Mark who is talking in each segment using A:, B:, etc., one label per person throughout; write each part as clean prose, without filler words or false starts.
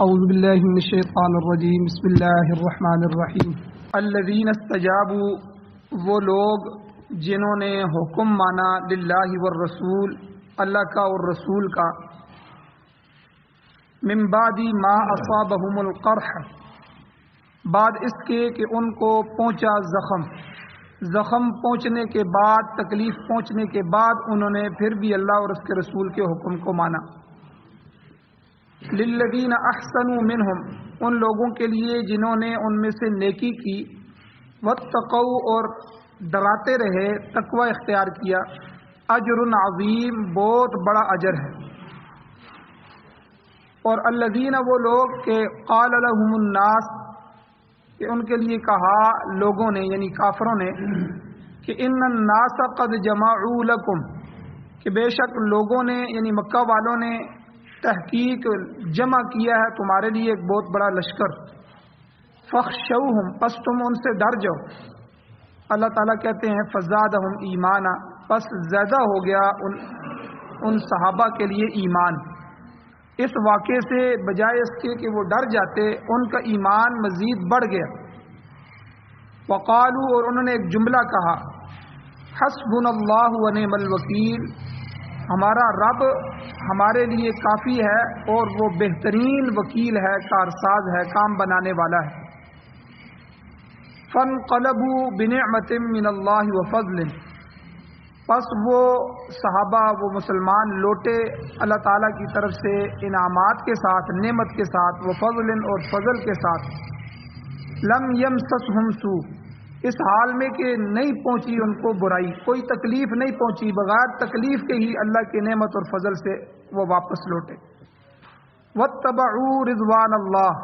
A: اعوذ باللہ من الشیطان الرجیم بسم اللہ الرحمن الرحیم الذین استجابوا، وہ لوگ جنہوں نے حکم مانا للہ والرسول، اللہ کا اور رسول کا، من بعد ما اصابہم القرح، بعد اس کے کہ ان کو پہنچا زخم پہنچنے کے بعد، تکلیف پہنچنے کے بعد انہوں نے پھر بھی اللہ اور اس کے رسول کے حکم کو مانا۔ للذین احسنوا منہم، ان لوگوں کے لیے جنہوں نے ان میں سے نیکی کی، واتقوا، اور ڈراتے رہے، تقوی اختیار کیا، اجر عظیم، بہت بڑا اجر ہے۔ اور الذین، وہ لوگ کہ قال لهم الناس، کہ ان کے لیے کہا لوگوں نے یعنی کافروں نے کہ ان الناس قد جمعوا لکم، کہ بے شک لوگوں نے یعنی مکہ والوں نے تحقیق جمع کیا ہے تمہارے لیے ایک بہت بڑا لشکر، فخشوہم، پس تم ان سے ڈر جاؤ۔ اللہ تعالیٰ کہتے ہیں فزادہم ایمانا، پس زیادہ ہو گیا ان صحابہ کے لیے ایمان، اس واقعے سے بجائے اس کے کہ وہ ڈر جاتے ان کا ایمان مزید بڑھ گیا۔ وقالو، اور انہوں نے ایک جملہ کہا، حسبنا اللہ ونعم الوکیل، ہمارا رب ہمارے لیے کافی ہے اور وہ بہترین وکیل ہے، کارساز ہے، کام بنانے والا ہے۔ فانقلبوا بنعمت من اللہ وفضل، پس وہ صحابہ، وہ مسلمان لوٹے اللہ تعالیٰ کی طرف سے انعامات کے ساتھ، نعمت کے ساتھ، وفضل، اور فضل کے ساتھ۔ لم یمسسہم سوء، اس حال میں کہ نہیں پہنچی ان کو برائی، کوئی تکلیف نہیں پہنچی، بغیر تکلیف کے ہی اللہ کی نعمت اور فضل سے وہ واپس لوٹے۔ واتبعوا رضوان اللہ،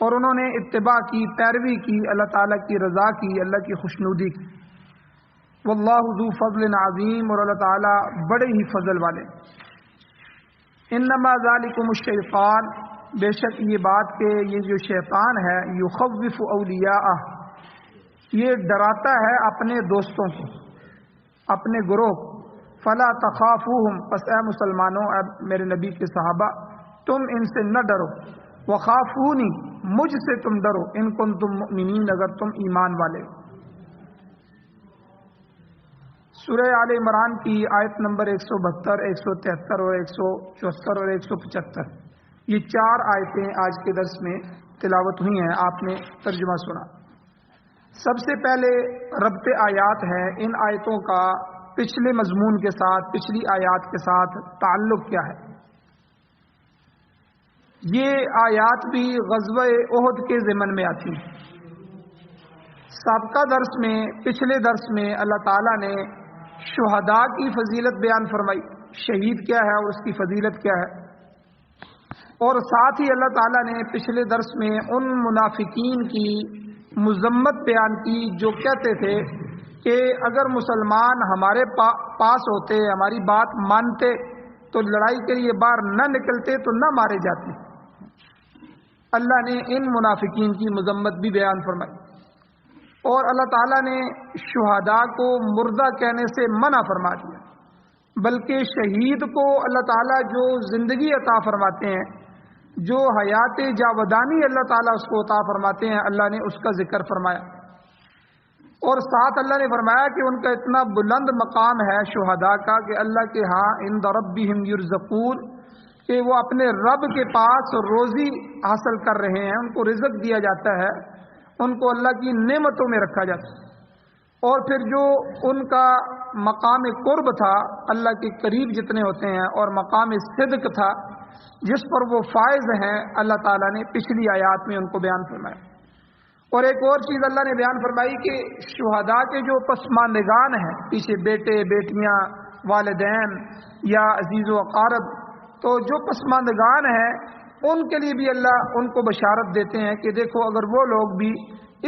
A: اور انہوں نے اتباع کی، پیروی کی، اللہ تعالیٰ کی رضا کی، اللہ کی خوشنودی کی۔ واللہ ذو فضل عظیم، اور اللہ تعالیٰ بڑے ہی فضل والے۔ انما ذالکم الشیطان، بے شک یہ بات کہ یہ جو شیطان ہے، یخوف اولیاءہ، یہ ڈراتا ہے اپنے دوستوں کو، اپنے گروہ کو۔ فلا تخافوہم، پس اے مسلمانوں، اے میرے نبی کے صحابہ، تم ان سے نہ ڈرو، وخافونی، مجھ سے تم ڈرو، ان کنتم مؤمنین، اگر تم ایمان والے۔ سورہ آل عمران کی آیت نمبر 172، 173 اور 174 اور 175، یہ 4 آیتیں آج کے درس میں تلاوت ہوئی ہیں، آپ نے ترجمہ سنا۔ سب سے پہلے ربط آیات ہے، ان آیتوں کا پچھلے مضمون کے ساتھ، پچھلی آیات کے ساتھ تعلق کیا ہے۔ یہ آیات بھی غزوہ احد کے ضمن میں آتی ہیں۔ سابقہ درس میں، پچھلے درس میں اللہ تعالیٰ نے شہداء کی فضیلت بیان فرمائی، شہید کیا ہے اور اس کی فضیلت کیا ہے، اور ساتھ ہی اللہ تعالیٰ نے پچھلے درس میں ان منافقین کی مذمت بیان کی جو کہتے تھے کہ اگر مسلمان ہمارے پاس ہوتے، ہماری بات مانتے تو لڑائی کے لیے باہر نہ نکلتے تو نہ مارے جاتے۔ اللہ نے ان منافقین کی مذمت بھی بیان فرمائی، اور اللہ تعالیٰ نے شہداء کو مردہ کہنے سے منع فرما دیا، بلکہ شہید کو اللہ تعالیٰ جو زندگی عطا فرماتے ہیں، جو حیات جاودانی اللہ تعالیٰ اس کو عطا فرماتے ہیں، اللہ نے اس کا ذکر فرمایا، اور ساتھ اللہ نے فرمایا کہ ان کا اتنا بلند مقام ہے شہداء کا کہ اللہ کے ہاں عند ربہم یرزقون، کہ وہ اپنے رب کے پاس روزی حاصل کر رہے ہیں، ان کو رزق دیا جاتا ہے، ان کو اللہ کی نعمتوں میں رکھا جاتا ہے۔ اور پھر جو ان کا مقام قرب تھا، اللہ کے قریب جتنے ہوتے ہیں، اور مقام صدق تھا جس پر وہ فائز ہیں، اللہ تعالیٰ نے پچھلی آیات میں ان کو بیان فرمایا۔ اور ایک اور چیز اللہ نے بیان فرمائی کہ شہداء کے جو پسماندگان ہیں، پیچھے بیٹے، بیٹیاں، والدین یا عزیز و اقارب، تو جو پسماندگان ہیں ان کے لیے بھی اللہ ان کو بشارت دیتے ہیں کہ دیکھو اگر وہ لوگ بھی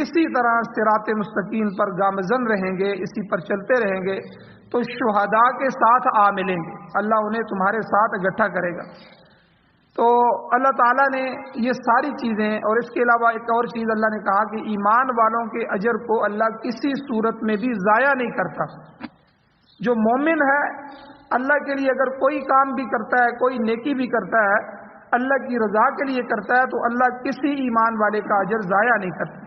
A: اسی طرح صراط مستقیم پر گامزن رہیں گے، اسی پر چلتے رہیں گے تو شہداء کے ساتھ آ ملیں گے، اللہ انہیں تمہارے ساتھ اکٹھا کرے گا۔ تو اللہ تعالیٰ نے یہ ساری چیزیں، اور اس کے علاوہ ایک اور چیز اللہ نے کہا کہ ایمان والوں کے اجر کو اللہ کسی صورت میں بھی ضائع نہیں کرتا۔ جو مومن ہے اللہ کے لیے اگر کوئی کام بھی کرتا ہے، کوئی نیکی بھی کرتا ہے، اللہ کی رضا کے لیے کرتا ہے تو اللہ کسی ایمان والے کا اجر ضائع نہیں کرتا۔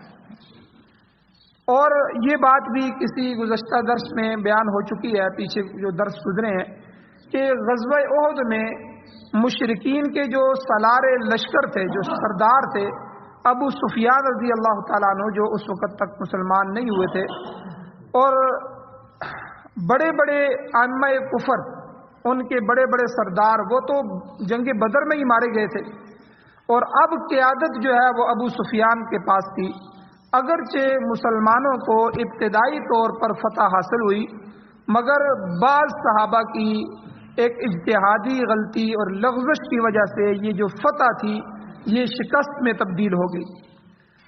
A: اور یہ بات بھی کسی گزشتہ درس میں بیان ہو چکی ہے، پیچھے جو درس گزرے ہیں، کہ غزوہ احد میں مشرکین کے جو سالار لشکر تھے، جو سردار تھے، ابو سفیان رضی اللہ تعالیٰ عنہ، جو اس وقت تک مسلمان نہیں ہوئے تھے، اور بڑے بڑے ائمہ کفر، ان کے بڑے بڑے سردار، وہ تو جنگ بدر میں ہی مارے گئے تھے، اور اب قیادت جو ہے وہ ابو سفیان کے پاس تھی۔ اگرچہ مسلمانوں کو ابتدائی طور پر فتح حاصل ہوئی، مگر بعض صحابہ کی ایک اجتہادی غلطی اور لغزش کی وجہ سے یہ جو فتح تھی یہ شکست میں تبدیل ہو گئی،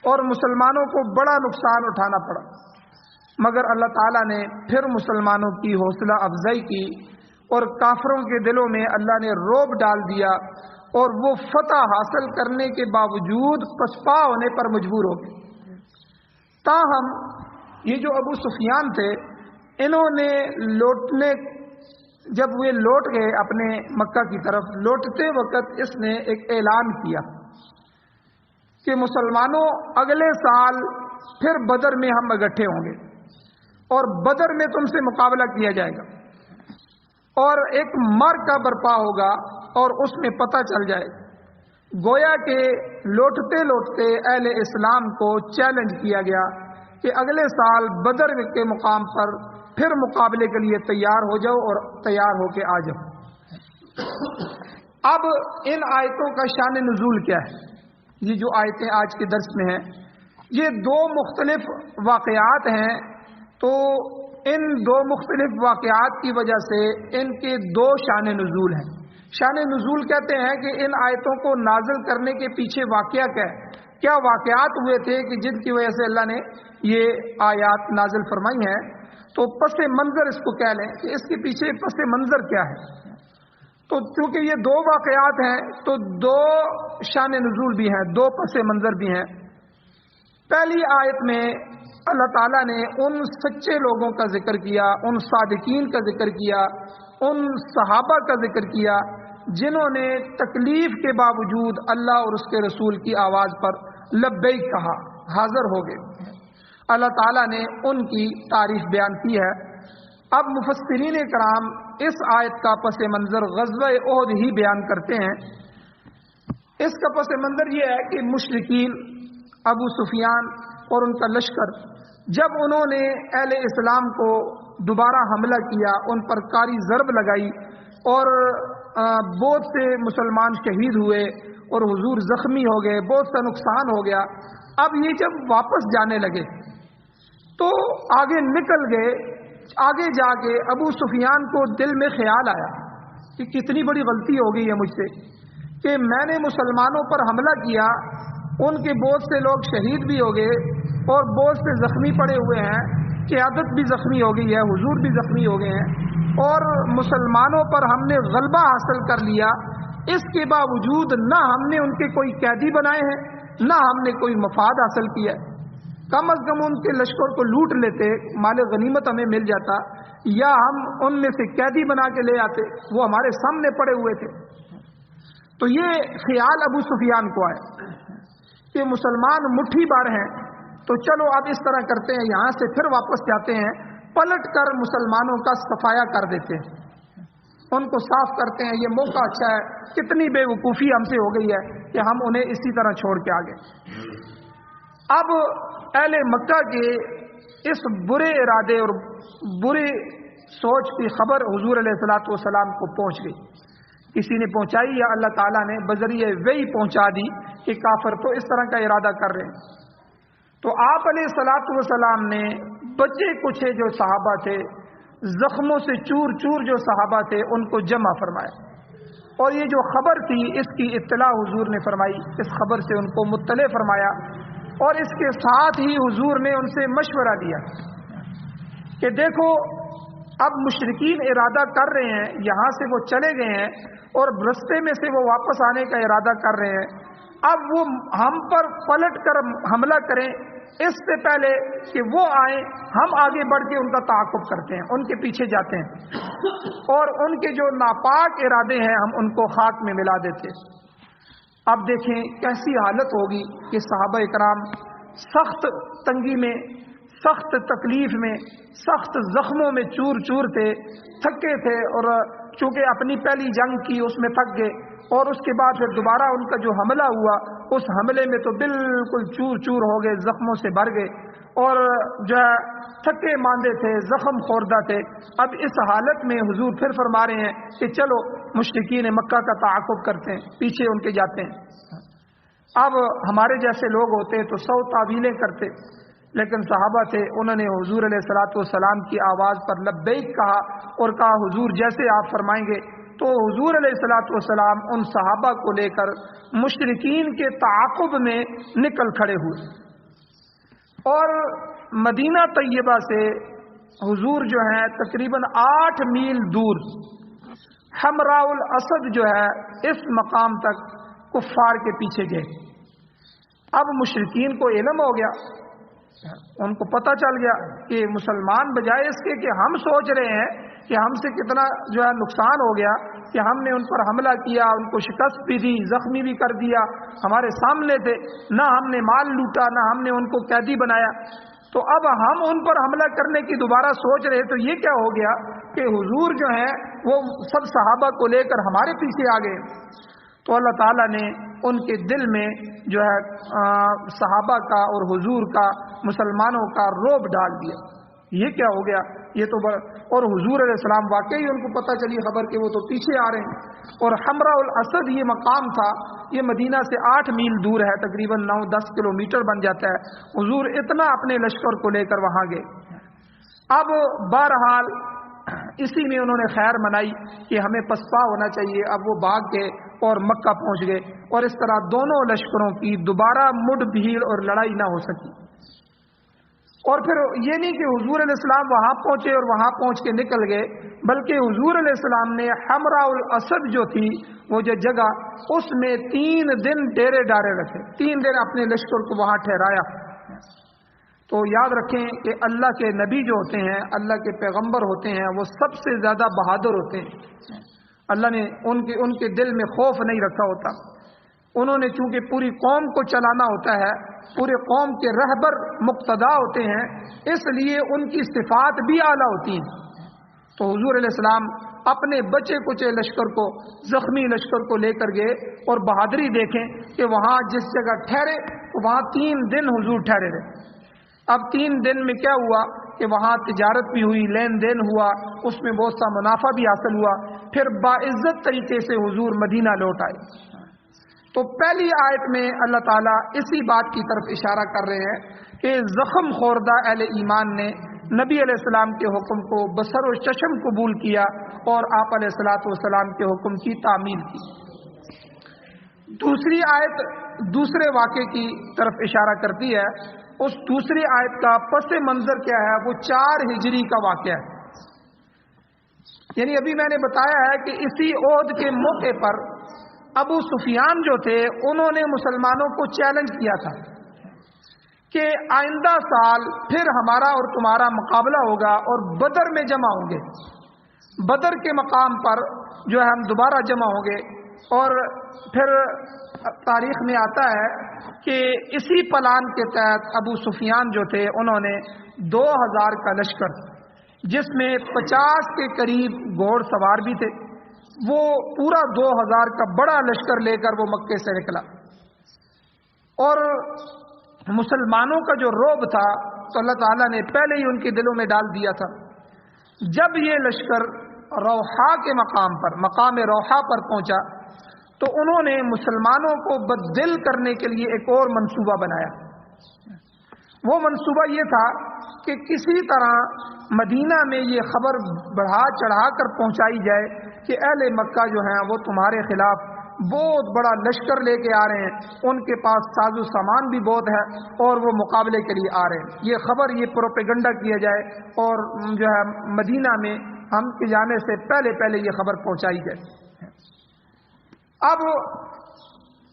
A: اور مسلمانوں کو بڑا نقصان اٹھانا پڑا۔ مگر اللہ تعالیٰ نے پھر مسلمانوں کی حوصلہ افزائی کی، اور کافروں کے دلوں میں اللہ نے رعب ڈال دیا، اور وہ فتح حاصل کرنے کے باوجود پسپا ہونے پر مجبور ہو گئے۔ تاہم یہ جو ابو سفیان تھے، انہوں نے جب وہ لوٹ گئے اپنے مکہ کی طرف، لوٹتے وقت اس نے ایک اعلان کیا کہ مسلمانوں، اگلے سال پھر بدر میں ہم اکٹھے ہوں گے، اور بدر میں تم سے مقابلہ کیا جائے گا، اور ایک معرکہ برپا ہوگا، اور اس میں پتہ چل جائے گا۔ گویا کہ لوٹتے لوٹتے اہل اسلام کو چیلنج کیا گیا کہ اگلے سال بدر کے مقام پر پھر مقابلے کے لیے تیار ہو جاؤ، اور تیار ہو کے آ جاؤ۔ اب ان آیتوں کا شان نزول کیا ہے؟ یہ جو آیتیں آج کے درس میں ہیں، یہ دو مختلف واقعات ہیں، تو ان دو مختلف واقعات کی وجہ سے ان کے دو شان نزول ہیں۔ شان نزول کہتے ہیں کہ ان آیتوں کو نازل کرنے کے پیچھے واقعہ کیا ہے، کیا واقعات ہوئے تھے کہ جن کی وجہ سے اللہ نے یہ آیات نازل فرمائی ہیں۔ تو پس منظر اس کو کہہ لیں کہ اس کے پیچھے پس منظر کیا ہے۔ تو چونکہ یہ دو واقعات ہیں تو دو شان نزول بھی ہیں، دو پس منظر بھی ہیں۔ پہلی آیت میں اللہ تعالیٰ نے ان سچے لوگوں کا ذکر کیا، ان صادقین کا ذکر کیا، ان صحابہ کا ذکر کیا جنہوں نے تکلیف کے باوجود اللہ اور اس کے رسول کی آواز پر لبیک کہا، حاضر ہو گئے۔ اللہ تعالیٰ نے ان کی تعریف بیان کی ہے۔ اب مفسرین کرام اس آیت کا پس منظر غزوہ احد ہی بیان کرتے ہیں۔ اس کا پس منظر یہ ہے کہ مشرکین، ابو سفیان اور ان کا لشکر، جب انہوں نے اہل اسلام کو دوبارہ حملہ کیا، ان پر کاری ضرب لگائی، اور بہت سے مسلمان شہید ہوئے اور حضور زخمی ہو گئے، بہت سا نقصان ہو گیا۔ اب یہ جب واپس جانے لگے تو آگے نکل گئے، آگے جا کے ابو سفیان کو دل میں خیال آیا کہ کتنی بڑی غلطی ہو گئی ہے مجھ سے کہ میں نے مسلمانوں پر حملہ کیا، ان کے بہت سے لوگ شہید بھی ہو گئے اور بہت سے زخمی پڑے ہوئے ہیں، قیادت بھی زخمی ہو گئی ہے، حضور بھی زخمی ہو گئے ہیں، اور مسلمانوں پر ہم نے غلبہ حاصل کر لیا، اس کے باوجود نہ ہم نے ان کے کوئی قیدی بنائے ہیں، نہ ہم نے کوئی مفاد حاصل کیا ہے۔ کم از کم ان کے لشکر کو لوٹ لیتے، مال غنیمت ہمیں مل جاتا، یا ہم ان میں سے قیدی بنا کے لے آتے، وہ ہمارے سامنے پڑے ہوئے تھے۔ تو یہ خیال ابو سفیان کو آیا کہ مسلمان مٹھی بھر ہیں، تو چلو اب اس طرح کرتے ہیں، یہاں سے پھر واپس جاتے ہیں، پلٹ کر مسلمانوں کا صفایا کر دیتے ہیں، ان کو صاف کرتے ہیں، یہ موقع اچھا ہے، کتنی بے وقوفی ہم سے ہو گئی ہے کہ ہم انہیں اسی طرح چھوڑ کے آگے۔ اب اہل مکہ کے اس برے ارادے اور برے سوچ کی خبر حضور علیہ الصلوۃ والسلام کو پہنچ گئی، کسی نے پہنچائی یا اللہ تعالیٰ نے بذریعہ وحی پہنچا دی کہ کافر تو اس طرح کا ارادہ کر رہے ہیں۔ تو آپ علیہ الصلوۃ والسلام نے بچے کچھ جو صحابہ تھے، زخموں سے چور چور جو صحابہ تھے، ان کو جمع فرمایا، اور یہ جو خبر تھی اس کی اطلاع حضور نے فرمائی، اس خبر سے ان کو مطلع فرمایا، اور اس کے ساتھ ہی حضور نے ان سے مشورہ دیا کہ دیکھو اب مشرکین ارادہ کر رہے ہیں، یہاں سے وہ چلے گئے ہیں اور رستے میں سے وہ واپس آنے کا ارادہ کر رہے ہیں، اب وہ ہم پر پلٹ کر حملہ کریں، اس سے پہلے کہ وہ آئیں ہم آگے بڑھ کے ان کا تعاقب کرتے ہیں، ان کے پیچھے جاتے ہیں، اور ان کے جو ناپاک ارادے ہیں ہم ان کو خاک میں ملا دیتے ہیں۔ اب دیکھیں کیسی حالت ہوگی کہ صحابہ اکرام سخت تنگی میں، سخت تکلیف میں، سخت زخموں میں چور چور تھے، تھکے تھے، اور چونکہ اپنی پہلی جنگ کی اس میں تھک گئے، اور اس کے بعد پھر دوبارہ ان کا جو حملہ ہوا اس حملے میں تو بالکل چور چور ہو گئے، زخموں سے بھر گئے، اور جو ہے تھکے ماندے تھے، زخم خوردہ تھے۔ اب اس حالت میں حضور پھر فرما رہے ہیں کہ چلو مشرکین مکہ کا تعاقب کرتے ہیں، پیچھے ان کے جاتے ہیں۔ اب ہمارے جیسے لوگ ہوتے تو 100 تعویلیں کرتے، لیکن صحابہ تھے، انہوں نے حضور علیہ الصلوۃ والسلام کی آواز پر لبیک کہا اور کہا حضور جیسے آپ فرمائیں گے۔ تو حضور علیہ الصلوۃ والسلام ان صحابہ کو لے کر مشرکین کے تعاقب میں نکل کھڑے ہوئے، اور مدینہ طیبہ سے حضور جو ہیں تقریباً 8 میل دور حمراء الاسد جو ہے اس مقام تک کفار کے پیچھے گئے۔ اب مشرکین کو علم ہو گیا، ان کو پتہ چل گیا کہ مسلمان بجائے اس کے کہ ہم سوچ رہے ہیں کہ ہم سے کتنا جو ہے نقصان ہو گیا کہ ہم نے ان پر حملہ کیا، ان کو شکست بھی دی، زخمی بھی کر دیا، ہمارے سامنے تھے، نہ ہم نے مال لوٹا، نہ ہم نے ان کو قیدی بنایا، تو اب ہم ان پر حملہ کرنے کی دوبارہ سوچ رہے، تو یہ کیا ہو گیا کہ حضور جو ہیں وہ سب صحابہ کو لے کر ہمارے پیچھے آ گئے۔ تو اللہ تعالیٰ نے ان کے دل میں جو ہے صحابہ کا اور حضور کا، مسلمانوں کا رعب ڈال دیا۔ یہ کیا ہو گیا؟ یہ تو اور حضور علیہ السلام واقعی ان کو پتہ چلی خبر کہ وہ تو پیچھے آ رہے ہیں، اور حمراء الاسد یہ مقام تھا، یہ مدینہ سے 8 میل دور ہے، تقریباً 9-10 کلومیٹر بن جاتا ہے۔ حضور اتنا اپنے لشکر کو لے کر وہاں گئے۔ اب بہرحال اسی میں انہوں نے خیر منائی کہ ہمیں پسپا ہونا چاہیے، اب وہ بھاگ گئے اور مکہ پہنچ گئے، اور اس طرح دونوں لشکروں کی دوبارہ مڈ بھیڑ اور لڑائی نہ ہو سکی۔ اور پھر یہ نہیں کہ حضور علیہ السلام وہاں پہنچے اور وہاں پہنچ کے نکل گئے، بلکہ حضور علیہ السلام نے حمراء الاسد جو تھی وہ جو جگہ، اس میں 3 دن ڈیرے ڈالے رکھے، 3 دن اپنے لشکر کو وہاں ٹھہرایا۔ تو یاد رکھیں کہ اللہ کے نبی جو ہوتے ہیں، اللہ کے پیغمبر ہوتے ہیں، وہ سب سے زیادہ بہادر ہوتے ہیں۔ اللہ نے ان کے دل میں خوف نہیں رکھا ہوتا، انہوں نے چونکہ پوری قوم کو چلانا ہوتا ہے، پورے قوم کے رہبر مقتدا ہوتے ہیں، اس لیے ان کی صفات بھی اعلیٰ ہوتی ہیں۔ تو حضور علیہ السلام اپنے بچے کچے لشکر کو، زخمی لشکر کو لے کر گئے، اور بہادری دیکھیں کہ وہاں جس جگہ ٹھہرے وہاں 3 دن حضور ٹھہرے رہے۔ اب 3 دن میں کیا ہوا کہ وہاں تجارت بھی ہوئی، لین دین ہوا، اس میں بہت سا منافع بھی حاصل ہوا، پھر باعزت طریقے سے حضور مدینہ لوٹ آئے۔ تو پہلی آیت میں اللہ تعالیٰ اسی بات کی طرف اشارہ کر رہے ہیں کہ زخم خوردہ اہل ایمان نے نبی علیہ السلام کے حکم کو بصر و چشم قبول کیا اور آپ علیہ الصلوۃ والسلام کے حکم کی تعمیل کی۔ دوسری آیت دوسرے واقعے کی طرف اشارہ کرتی ہے۔ اس دوسری آیت کا پس منظر کیا ہے؟ وہ 4 ہجری کا واقعہ ہے۔ یعنی ابھی میں نے بتایا ہے کہ اسی عہد کے موقع پر ابو سفیان جو تھے انہوں نے مسلمانوں کو چیلنج کیا تھا کہ آئندہ سال پھر ہمارا اور تمہارا مقابلہ ہوگا اور بدر میں جمع ہوں گے، بدر کے مقام پر جو ہے ہم دوبارہ جمع ہوں گے۔ اور پھر تاریخ میں آتا ہے کہ اسی پلان کے تحت ابو سفیان جو تھے انہوں نے 2000 کا لشکر، جس میں 50 کے قریب گھوڑ سوار بھی تھے، وہ پورا 2000 کا بڑا لشکر لے کر وہ مکے سے نکلا۔ اور مسلمانوں کا جو رعب تھا تو اللہ تعالیٰ نے پہلے ہی ان کے دلوں میں ڈال دیا تھا۔ جب یہ لشکر روحا کے مقام پر، مقام روحا پر پہنچا تو انہوں نے مسلمانوں کو بددل کرنے کے لیے ایک اور منصوبہ بنایا۔ وہ منصوبہ یہ تھا کہ کسی طرح مدینہ میں یہ خبر بڑھا چڑھا کر پہنچائی جائے کہ اہل مکہ جو ہیں وہ تمہارے خلاف بہت بڑا لشکر لے کے آ رہے ہیں، ان کے پاس ساز و سامان بھی بہت ہے اور وہ مقابلے کے لیے آ رہے ہیں۔ یہ خبر، یہ پروپیگنڈا کیا جائے اور جو ہے مدینہ میں ہم کے جانے سے پہلے یہ خبر پہنچائی جائے۔ اب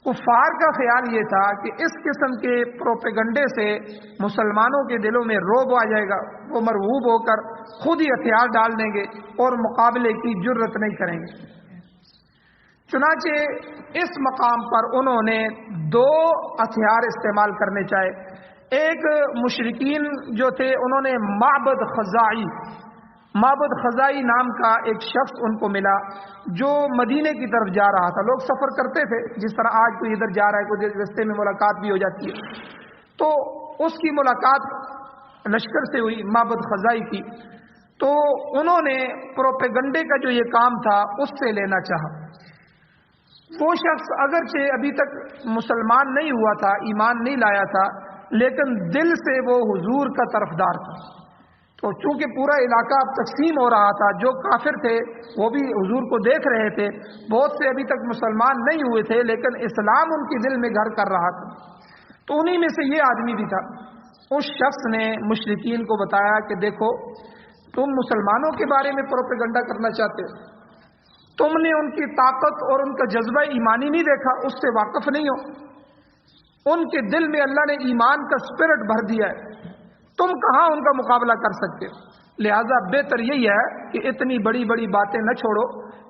A: کفار کا خیال یہ تھا کہ اس قسم کے پروپیگنڈے سے مسلمانوں کے دلوں میں رعب آ جائے گا، وہ مرعوب ہو کر خود ہی ہتھیار ڈال دیں گے اور مقابلے کی جرت نہیں کریں گے۔ چنانچہ اس مقام پر انہوں نے دو ہتھیار استعمال کرنے چاہے۔ ایک مشرکین جو تھے انہوں نے معبد خزائی نام کا ایک شخص ان کو ملا جو مدینے کی طرف جا رہا تھا۔ لوگ سفر کرتے تھے جس طرح آج کوئی ادھر جا رہا ہے، کوئی رستے میں ملاقات بھی ہو جاتی ہے، تو اس کی ملاقات لشکر سے ہوئی، معبد خزائی کی، تو انہوں نے پروپیگنڈے کا جو یہ کام تھا اس سے لینا چاہا۔ وہ شخص اگرچہ ابھی تک مسلمان نہیں ہوا تھا، ایمان نہیں لایا تھا، لیکن دل سے وہ حضور کا طرفدار تھا۔ تو چونکہ پورا علاقہ اب تقسیم ہو رہا تھا، جو کافر تھے وہ بھی حضور کو دیکھ رہے تھے، بہت سے ابھی تک مسلمان نہیں ہوئے تھے لیکن اسلام ان کے دل میں گھر کر رہا تھا، تو انہی میں سے یہ آدمی بھی تھا۔ اس شخص نے مشرکین کو بتایا کہ دیکھو، تم مسلمانوں کے بارے میں پروپیگنڈا کرنا چاہتے ہو، تم نے ان کی طاقت اور ان کا جذبہ ایمانی نہیں دیکھا، اس سے واقف نہیں ہو، ان کے دل میں اللہ نے ایمان کا اسپرٹ بھر دیا ہے، تم کہاں ان کا مقابلہ کر سکتے ہو؟ لہذا بہتر یہی ہے کہ اتنی بڑی بڑی باتیں نہ چھوڑو،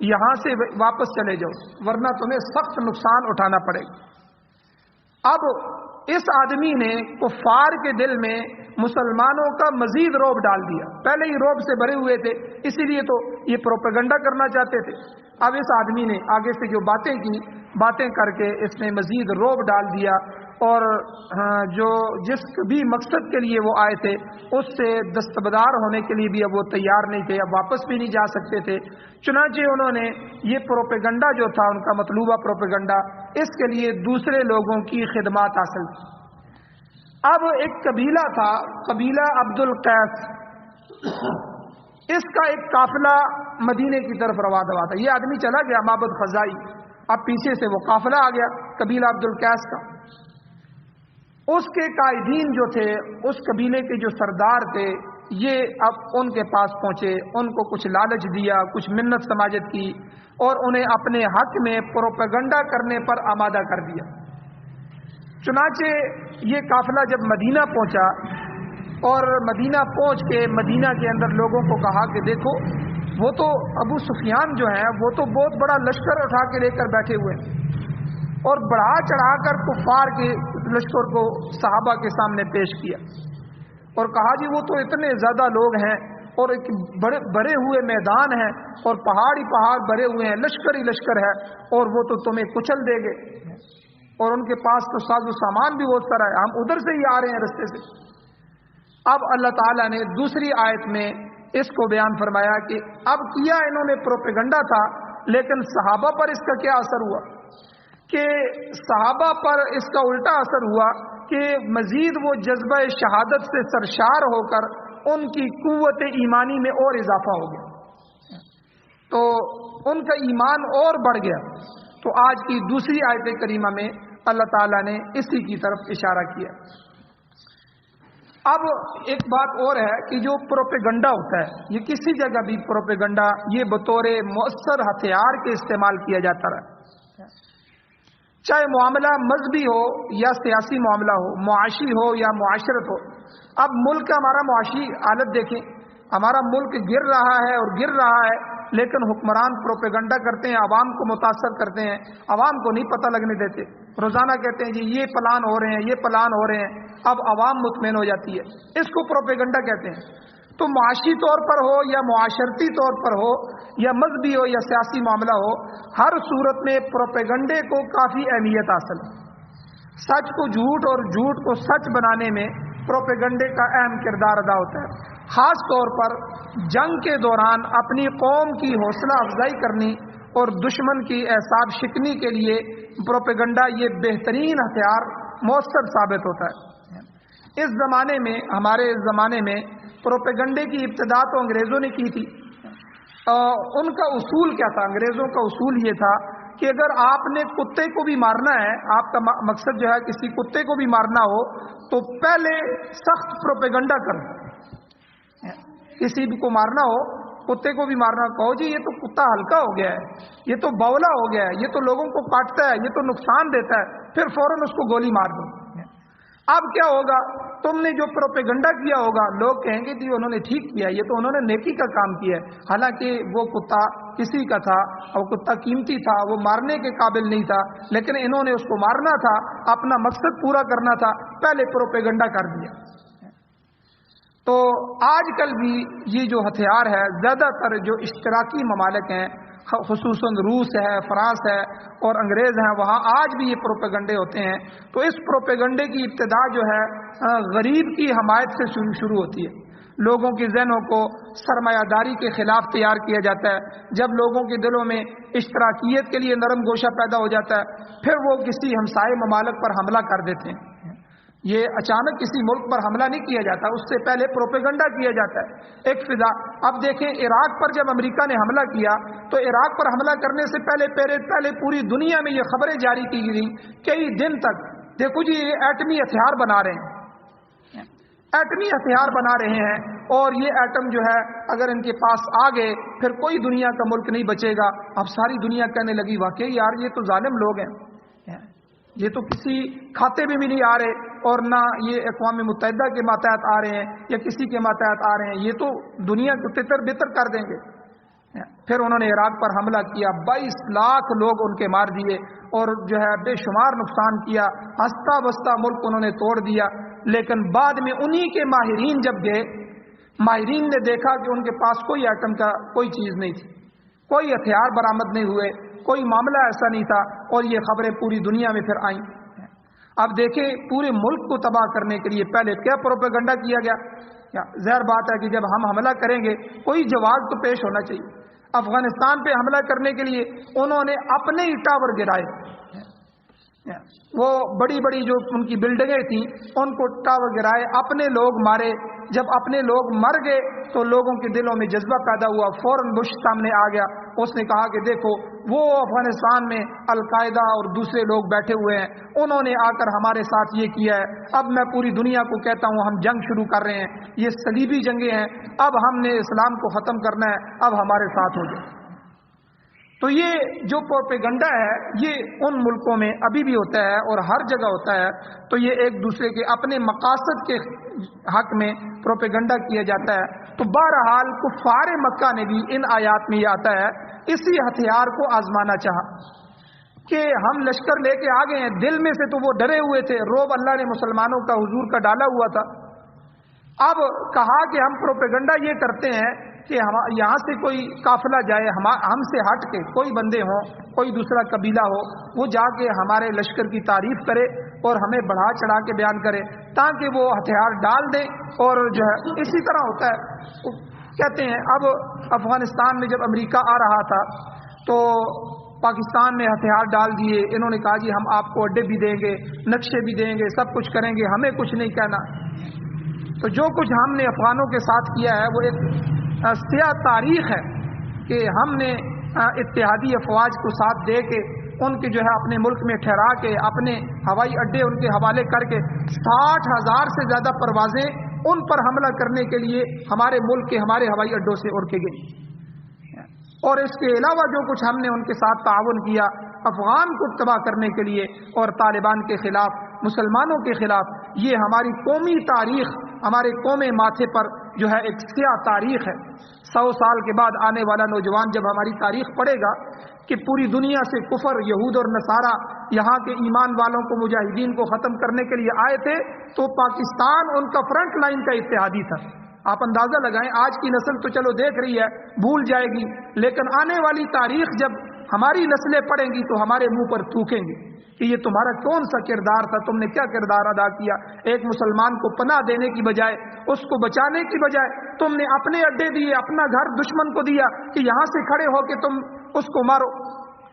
A: یہاں سے واپس چلے جاؤ، ورنہ تمہیں سخت نقصان اٹھانا پڑے گا۔ اب اس آدمی نے کفار کے دل میں مسلمانوں کا مزید رعب ڈال دیا، پہلے ہی رعب سے بھرے ہوئے تھے، اسی لیے تو یہ پروپیگنڈا کرنا چاہتے تھے۔ اب اس آدمی نے آگے سے جو باتیں کی، باتیں کر کے اس نے مزید رعب ڈال دیا، اور جس بھی مقصد کے لیے وہ آئے تھے اس سے دستبردار ہونے کے لیے بھی اب وہ تیار نہیں تھے، اب واپس بھی نہیں جا سکتے تھے۔ چنانچہ انہوں نے یہ پروپیگنڈا جو تھا ان کا مطلوبہ پروپیگنڈا، اس کے لیے دوسرے لوگوں کی خدمات حاصل کی۔ اب ایک قبیلہ تھا، قبیلہ عبد القیس، اس کا ایک قافلہ مدینے کی طرف روانہ ہوا تھا۔ یہ آدمی چلا گیا معبد خزائی، اب پیچھے سے وہ قافلہ آ گیا قبیلہ عبد القیس کا۔ اس کے قائدین جو تھے، اس قبیلے کے جو سردار تھے، یہ اب ان کے پاس پہنچے، ان کو کچھ لالچ دیا، کچھ منت سماجت کی، اور انہیں اپنے حق میں پروپیگنڈا کرنے پر آمادہ کر دیا۔ چنانچہ یہ قافلہ جب مدینہ پہنچا، اور مدینہ پہنچ کے مدینہ کے اندر لوگوں کو کہا کہ دیکھو، وہ تو ابو سفیان جو ہیں وہ تو بہت بڑا لشکر اٹھا کے لے کر بیٹھے ہوئے ہیں، اور بڑھا چڑھا کر کفار کے لشکر کو صحابہ کے سامنے پیش کیا، اور کہا جی وہ تو اتنے زیادہ لوگ ہیں، اور ایک بڑے ہوئے میدان ہیں، اور پہاڑ ہی پہاڑ بھرے ہوئے ہیں، لشکر ہی لشکر ہے، اور وہ تو تمہیں کچل دے گے، اور ان کے پاس تو ساز و سامان بھی بہت سارا ہے، ہم ادھر سے ہی آ رہے ہیں رستے سے۔ اب اللہ تعالیٰ نے دوسری آیت میں اس کو بیان فرمایا کہ اب کیا انہوں نے پروپیگنڈا تھا، لیکن صحابہ پر اس کا کیا اثر ہوا، کہ صحابہ پر اس کا الٹا اثر ہوا کہ مزید وہ جذبہ شہادت سے سرشار ہو کر ان کی قوت ایمانی میں اور اضافہ ہو گیا، تو ان کا ایمان اور بڑھ گیا۔ تو آج کی دوسری آیت کریمہ میں اللہ تعالیٰ نے اسی کی طرف اشارہ کیا۔ اب ایک بات اور ہے کہ جو پروپیگنڈا ہوتا ہے، یہ کسی جگہ بھی پروپیگنڈا یہ بطور مؤثر ہتھیار کے استعمال کیا جاتا رہا، چاہے معاملہ مذہبی ہو یا سیاسی معاملہ ہو، معاشی ہو یا معاشرت ہو۔ اب ملک کا ہمارا معاشی حالت دیکھیں، ہمارا ملک گر رہا ہے اور گر رہا ہے، لیکن حکمران پروپیگنڈا کرتے ہیں، عوام کو متاثر کرتے ہیں، عوام کو نہیں پتہ لگنے دیتے، روزانہ کہتے ہیں جی یہ پلان ہو رہے ہیں، یہ پلان ہو رہے ہیں، اب عوام مطمئن ہو جاتی ہے، اس کو پروپیگنڈا کہتے ہیں۔ تو معاشی طور پر ہو یا معاشرتی طور پر ہو یا مذہبی ہو یا سیاسی معاملہ ہو، ہر صورت میں پروپیگنڈے کو کافی اہمیت حاصل ہے۔ سچ کو جھوٹ اور جھوٹ کو سچ بنانے میں پروپیگنڈے کا اہم کردار ادا ہوتا ہے۔ خاص طور پر جنگ کے دوران اپنی قوم کی حوصلہ افزائی کرنی اور دشمن کی اعصاب شکنی کے لیے پروپیگنڈا یہ بہترین ہتھیار مؤثر ثابت ہوتا ہے۔ اس زمانے میں، ہمارے اس زمانے میں پروپیگنڈے کی ابتدا تو انگریزوں نے کی تھی۔ ان کا اصول کیا تھا؟ انگریزوں کا اصول یہ تھا کہ اگر آپ نے کتے کو بھی مارنا ہے، آپ کا مقصد جو ہے کسی کتے کو بھی مارنا ہو، تو پہلے سخت پروپیگنڈا کرو۔ کسی کو مارنا ہو، کتے کو بھی مارنا ہو، کہو جی یہ تو کتا ہلکا ہو گیا ہے، یہ تو بولا ہو گیا ہے، یہ تو لوگوں کو کاٹتا ہے، یہ تو نقصان دیتا ہے، پھر فوراً اس کو گولی مار دو۔ اب کیا ہوگا؟ تم نے جو پروپیگنڈا کیا ہوگا، لوگ کہیں گے کہ انہوں نے ٹھیک کیا، یہ تو انہوں نے نیکی کا کام کیا ہے، حالانکہ وہ کتا کسی کا تھا اور کتا قیمتی تھا، وہ مارنے کے قابل نہیں تھا، لیکن انہوں نے اس کو مارنا تھا، اپنا مقصد پورا کرنا تھا، پہلے پروپیگنڈا کر دیا۔ تو آج کل بھی یہ جو ہتھیار ہے، زیادہ تر جو اشتراکی ممالک ہیں، خصوصاً روس ہے، فرانس ہے اور انگریز ہیں، وہاں آج بھی یہ پروپیگنڈے ہوتے ہیں۔ تو اس پروپیگنڈے کی ابتدا جو ہے غریب کی حمایت سے شروع ہوتی ہے۔ لوگوں کے ذہنوں کو سرمایہ داری کے خلاف تیار کیا جاتا ہے۔ جب لوگوں کے دلوں میں اشتراکیت کے لیے نرم گوشہ پیدا ہو جاتا ہے، پھر وہ کسی ہمسائے ممالک پر حملہ کر دیتے ہیں۔ یہ اچانک کسی ملک پر حملہ نہیں کیا جاتا، اس سے پہلے پروپیگنڈا کیا جاتا ہے، ایک فضا۔ اب دیکھیں عراق پر جب امریکہ نے حملہ کیا تو عراق پر حملہ کرنے سے پہلے پوری دنیا میں یہ خبریں جاری کی گئی کئی دن تک، دیکھو جی یہ ایٹمی ہتھیار بنا رہے ہیں، ایٹمی ہتھیار بنا رہے ہیں، اور یہ ایٹم جو ہے اگر ان کے پاس آ گئے پھر کوئی دنیا کا ملک نہیں بچے گا۔ اب ساری دنیا کہنے لگی واقعی یار یہ تو ظالم لوگ ہیں، یہ تو کسی کھاتے میں بھی نہیں آ رہے، اور نہ یہ اقوام متحدہ کے ماتحت آ رہے ہیں یا کسی کے ماتحت آ رہے ہیں، یہ تو دنیا کو تتر بتر کر دیں گے۔ پھر انہوں نے عراق پر حملہ کیا، 22 لاکھ لوگ ان کے مار دیے، اور جو ہے بے شمار نقصان کیا، ہنستا بستا ملک انہوں نے توڑ دیا۔ لیکن بعد میں انہی کے ماہرین جب گئے، ماہرین نے دیکھا کہ ان کے پاس کوئی ایٹم کا کوئی چیز نہیں تھی، کوئی ہتھیار برآمد نہیں ہوئے، کوئی معاملہ ایسا نہیں تھا، اور یہ خبریں پوری دنیا میں پھر آئیں۔ اب دیکھیں پورے ملک کو تباہ کرنے کے لیے پہلے کیا پروپیگنڈا کیا گیا۔ ظاہر بات ہے کہ جب ہم حملہ کریں گے کوئی جواز تو پیش ہونا چاہیے۔ افغانستان پہ حملہ کرنے کے لیے انہوں نے اپنے ہی ٹاور گرائے، وہ بڑی بڑی جو ان کی بلڈنگیں تھیں ان کو ٹاور گرائے، اپنے لوگ مارے۔ جب اپنے لوگ مر گئے تو لوگوں کے دلوں میں جذبہ پیدا ہوا، فوراً بش سامنے آ گیا، اس نے کہا کہ دیکھو وہ افغانستان میں القاعدہ اور دوسرے لوگ بیٹھے ہوئے ہیں، انہوں نے آ کر ہمارے ساتھ یہ کیا ہے، اب میں پوری دنیا کو کہتا ہوں ہم جنگ شروع کر رہے ہیں، یہ صلیبی جنگیں ہیں، اب ہم نے اسلام کو ختم کرنا ہے، اب ہمارے ساتھ ہو جائے۔ تو یہ جو پروپیگنڈا ہے یہ ان ملکوں میں ابھی بھی ہوتا ہے اور ہر جگہ ہوتا ہے۔ تو یہ ایک دوسرے کے اپنے مقاصد کے حق میں پروپیگنڈا کیا جاتا ہے۔ تو بہرحال کفار مکہ نے بھی ان آیات میں یہ آتا ہے اسی ہتھیار کو آزمانا چاہا کہ ہم لشکر لے کے آ گئے ہیں، دل میں سے تو وہ ڈرے ہوئے تھے، رعب اللہ نے مسلمانوں کا حضور کا ڈالا ہوا تھا۔ اب کہا کہ ہم پروپیگنڈا یہ کرتے ہیں کہ یہاں سے کوئی قافلہ جائے، ہم سے ہٹ کے کوئی بندے ہوں، کوئی دوسرا قبیلہ ہو، وہ جا کے ہمارے لشکر کی تعریف کرے اور ہمیں بڑھا چڑھا کے بیان کرے تاکہ وہ ہتھیار ڈال دیں، اور جو ہے اسی طرح ہوتا ہے۔ کہتے ہیں اب افغانستان میں جب امریکہ آ رہا تھا تو پاکستان میں ہتھیار ڈال دیے، انہوں نے کہا جی ہم آپ کو اڈے بھی دیں گے، نقشے بھی دیں گے، سب کچھ کریں گے، ہمیں کچھ نہیں کہنا۔ تو جو کچھ ہم نے افغانوں کے ساتھ کیا ہے وہ ایک سیاہ تاریخ ہے کہ ہم نے اتحادی افواج کو ساتھ دے کے ان کے جو ہے اپنے ملک میں ٹھہرا کے اپنے ہوائی اڈے ان کے حوالے کر کے 60,000 سے زیادہ پروازیں ان پر حملہ کرنے کے لیے ہمارے ملک کے ہمارے ہوائی اڈوں سے اڑ کے گئی۔ اور اس کے علاوہ جو کچھ ہم نے ان کے ساتھ تعاون کیا افغان کو تباہ کرنے کے لیے اور طالبان کے خلاف، مسلمانوں کے خلاف، یہ ہماری قومی تاریخ، ہمارے قومی ماتھے پر جو ہے ایک سیاہ تاریخ ہے۔ 100 سال کے بعد آنے والا نوجوان جب ہماری تاریخ پڑھے گا کہ پوری دنیا سے کفر، یہود اور نصارہ یہاں کے ایمان والوں کو، مجاہدین کو ختم کرنے کے لیے آئے تھے، تو پاکستان ان کا فرنٹ لائن کا اتحادی تھا۔ آپ اندازہ لگائیں، آج کی نسل تو چلو دیکھ رہی ہے، بھول جائے گی، لیکن آنے والی تاریخ جب ہماری نسلیں پڑھیں گی تو ہمارے منہ پر تھوکیں گے کہ یہ تمہارا کون سا کردار تھا، تم نے کیا کردار ادا کیا۔ ایک مسلمان کو پناہ دینے کی بجائے، اس کو بچانے کی بجائے تم نے اپنے اڈے دیے، اپنا گھر دشمن کو دیا کہ یہاں سے کھڑے ہو کے تم اس کو مارو،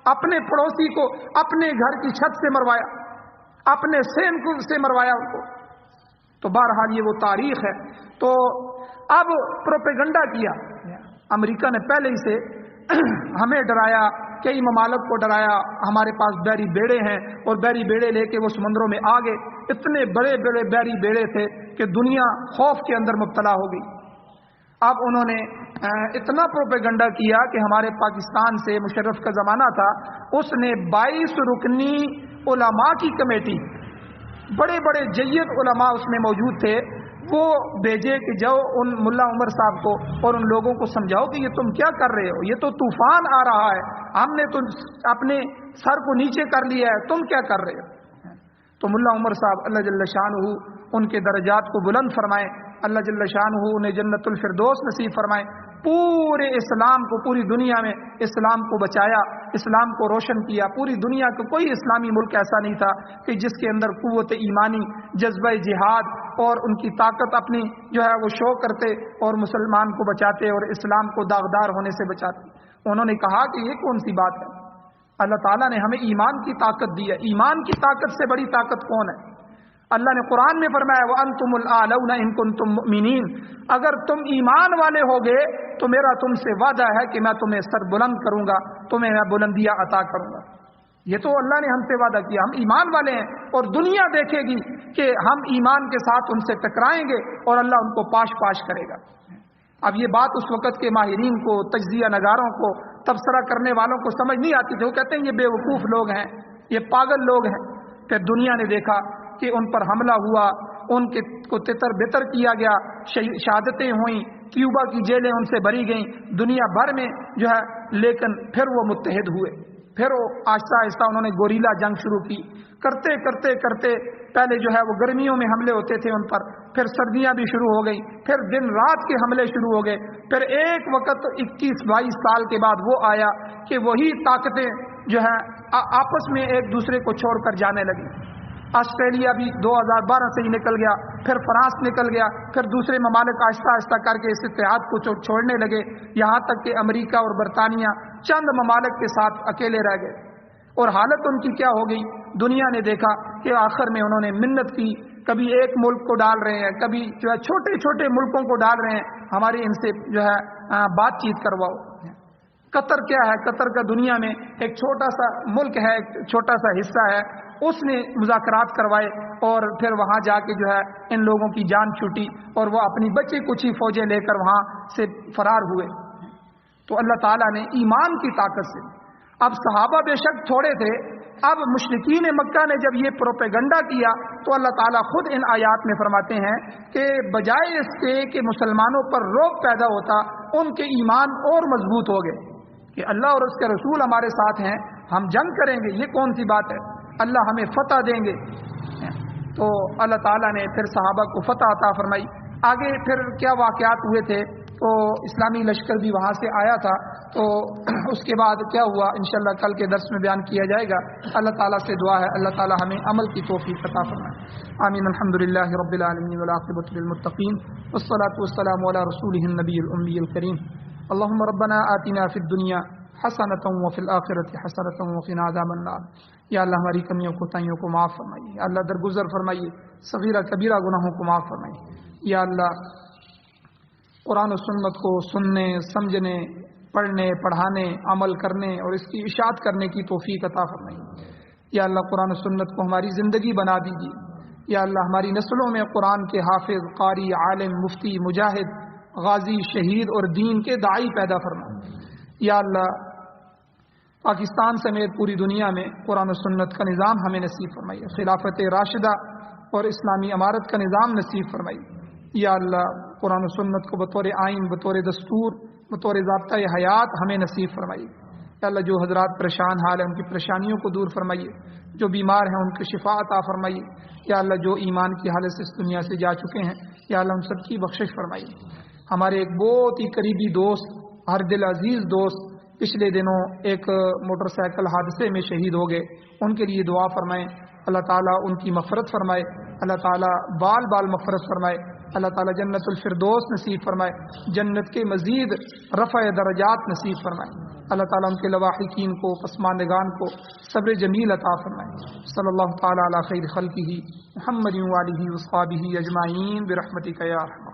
A: اپنے پڑوسی کو اپنے گھر کی چھت سے مروایا، اپنے سین سے مروایا ان کو۔ تو بہرحال یہ وہ تاریخ ہے۔ تو اب پروپیگنڈا کیا، امریکہ نے پہلے ہی سے ہمیں ڈرایا، کئی ممالک کو ڈرایا، ہمارے پاس بحری بیڑے ہیں، اور بحری بیڑے لے کے وہ سمندروں میں آ گئے، اتنے بڑے بڑے بحری بیڑے تھے کہ دنیا خوف کے اندر مبتلا ہو گئی۔ اب انہوں نے اتنا پروپیگنڈا کیا کہ ہمارے پاکستان سے مشرف کا زمانہ تھا، اس نے 22 رکنی علماء کی کمیٹی، بڑے بڑے جید علماء اس میں موجود تھے، وہ بھیجے کہ جاؤ ان ملا عمر صاحب کو اور ان لوگوں کو سمجھاؤ کہ یہ تم کیا کر رہے ہو، یہ تو طوفان آ رہا ہے، ہم نے تو اپنے سر کو نیچے کر لیا ہے، تم کیا کر رہے ہو۔ تو ملا عمر صاحب اللہ جل شانہ ان کے درجات کو بلند فرمائے، اللہ جل شانہ انہیں جنت الفردوس نصیب فرمائے، پورے اسلام کو، پوری دنیا میں اسلام کو بچایا، اسلام کو روشن کیا۔ پوری دنیا کا کوئی اسلامی ملک ایسا نہیں تھا کہ جس کے اندر قوت ایمانی، جذبہ جہاد اور ان کی طاقت اپنی جو ہے وہ شو کرتے اور مسلمان کو بچاتے اور اسلام کو داغدار ہونے سے بچاتے۔ انہوں نے کہا کہ یہ کون سی بات ہے، اللہ تعالیٰ نے ہمیں ایمان کی طاقت دی ہے، ایمان کی طاقت سے بڑی طاقت کون ہے؟ اللہ نے قرآن میں فرمایا وَأَنْتُمُ الْأَعْلَوْنَ إِن كُنتُم مُؤْمِنِينَ، اگر تم ایمان والے ہوگے تو میرا تم سے وعدہ ہے کہ میں تمہیں سر بلند کروں گا، تمہیں میں بلندیاں عطا کروں گا۔ یہ تو اللہ نے ہم سے وعدہ کیا، ہم ایمان والے ہیں اور دنیا دیکھے گی کہ ہم ایمان کے ساتھ ان سے ٹکرائیں گے اور اللہ ان کو پاش پاش کرے گا۔ اب یہ بات اس وقت کے ماہرین کو، تجزیہ نگاروں کو، تبصرہ کرنے والوں کو سمجھ نہیں آتی تھی، وہ کہتے ہیں یہ بے وقوف لوگ ہیں، یہ پاگل لوگ ہیں۔ پھر دنیا نے دیکھا کہ ان پر حملہ ہوا، ان کو تتر بتر کیا گیا، شہادتیں ہوئیں، کیوبا کی جیلیں ان سے بھری گئیں دنیا بھر میں جو ہے، لیکن پھر وہ متحد ہوئے، پھر وہ آہستہ آہستہ انہوں نے گوریلا جنگ شروع کی، کرتے کرتے کرتے پہلے جو ہے وہ گرمیوں میں حملے ہوتے تھے ان پر، پھر سردیاں بھی شروع ہو گئی، پھر دن رات کے حملے شروع ہو گئے، پھر ایک وقت 21-22 سال کے بعد وہ آیا کہ وہی طاقتیں جو ہے آپس میں ایک دوسرے کو چھوڑ کر جانے لگی۔ آسٹریلیا بھی 2012 سے ہی نکل گیا، پھر فرانس نکل گیا، پھر دوسرے ممالک آہستہ آہستہ کر کے اس اتحاد کو چھوڑنے لگے، یہاں تک کہ امریکہ اور برطانیہ چند ممالک کے ساتھ اکیلے رہ گئے۔ اور حالت ان کی کیا ہو گئی، دنیا نے دیکھا کہ آخر میں انہوں نے منت کی، کبھی ایک ملک کو ڈال رہے ہیں، کبھی جو ہے چھوٹے چھوٹے ملکوں کو ڈال رہے ہیں، ہماری ان سے جو ہے بات چیت کرواؤ۔ قطر کیا ہے، قطر کا دنیا میں ایک چھوٹا سا ملک ہے، ایک چھوٹا سا حصہ ہے، اس نے مذاکرات کروائے اور پھر وہاں جا کے جو ہے ان لوگوں کی جان چھوٹی اور وہ اپنی بچی کچھ ہی فوجیں لے کر وہاں سے فرار ہوئے۔ تو اللہ تعالیٰ نے ایمان کی طاقت سے، اب صحابہ بے شک تھوڑے تھے، اب مشرکین مکہ نے جب یہ پروپیگنڈا کیا تو اللہ تعالیٰ خود ان آیات میں فرماتے ہیں کہ بجائے اس کے کہ مسلمانوں پر رعب پیدا ہوتا، ان کے ایمان اور مضبوط ہو گئے کہ اللہ اور اس کے رسول ہمارے ساتھ ہیں، ہم جنگ کریں گے، یہ کون سی بات ہے، اللہ ہمیں فتح دیں گے۔ تو اللہ تعالیٰ نے پھر صحابہ کو فتح عطا فرمائی۔ آگے پھر کیا واقعات ہوئے تھے، تو اسلامی لشکر بھی وہاں سے آیا تھا، تو اس کے بعد کیا ہوا انشاءاللہ کل کے درس میں بیان کیا جائے گا۔ اللہ تعالیٰ سے دعا ہے اللہ تعالیٰ ہمیں عمل کی توفیق عطا فرمائے، آمین۔ الحمدللہ رب العالمین والعاقبۃ للمتقین والصلاۃ والسلام علی رسولہ النبی الامی الکریم۔ اللهم ربنا آتنا فی الدنیا حسنۃ وفی الآخرۃ حسنۃ وقنا عذاب النار۔ یا اللہ ہماری کمیوں کوتاہیوں کو معاف فرمائیے، یا اللہ درگزر فرمائیے، صغیرہ کبیرہ گناہوں کو معاف فرمائیے۔ یا اللہ قرآن و سنت کو سننے، سمجھنے، پڑھنے، پڑھانے، عمل کرنے اور اس کی اشاعت کرنے کی توفیق عطا فرمائیے۔ یا اللہ قرآن و سنت کو ہماری زندگی بنا دیجیے۔ یا اللہ ہماری نسلوں میں قرآن کے حافظ، قاری، عالم، مفتی، مجاہد، غازی، شہید اور دین کے داعی پیدا فرمائے۔ یا اللہ پاکستان سمیت پوری دنیا میں قرآن و سنت کا نظام ہمیں نصیب فرمائیے، خلافت راشدہ اور اسلامی امارت کا نظام نصیب فرمائیے۔ یا اللہ قرآن و سنت کو بطور آئین، بطور دستور، بطور ضابطۂ حیات ہمیں نصیب فرمائیے۔ یا اللہ جو حضرات پریشان حال ہیں ان کی پریشانیوں کو دور فرمائیے، جو بیمار ہیں ان کی شفا عطا فرمائیے۔ یا اللہ جو ایمان کی حالت سے اس دنیا سے جا چکے ہیں یا اللہ ہم سب کی بخشش فرمائیے۔ ہمارے ایک بہت ہی قریبی دوست، ہر دل عزیز دوست پچھلے دنوں ایک موٹر سائیکل حادثے میں شہید ہو گئے، ان کے لیے دعا فرمائیں، اللہ تعالیٰ ان کی مغفرت فرمائے، اللہ تعالیٰ بال بال مغفرت فرمائے، اللہ تعالیٰ جنت الفردوس نصیب فرمائے، جنت کے مزید رفع درجات نصیب فرمائے، اللہ تعالیٰ ان کے لواحقین کو، پسماندگان کو صبر جمیل عطا فرمائے۔ صلی اللہ تعالیٰ علی خیر خلقہ محمد وآلہ وصحبہ اجمعین برحمتک یا ارحم۔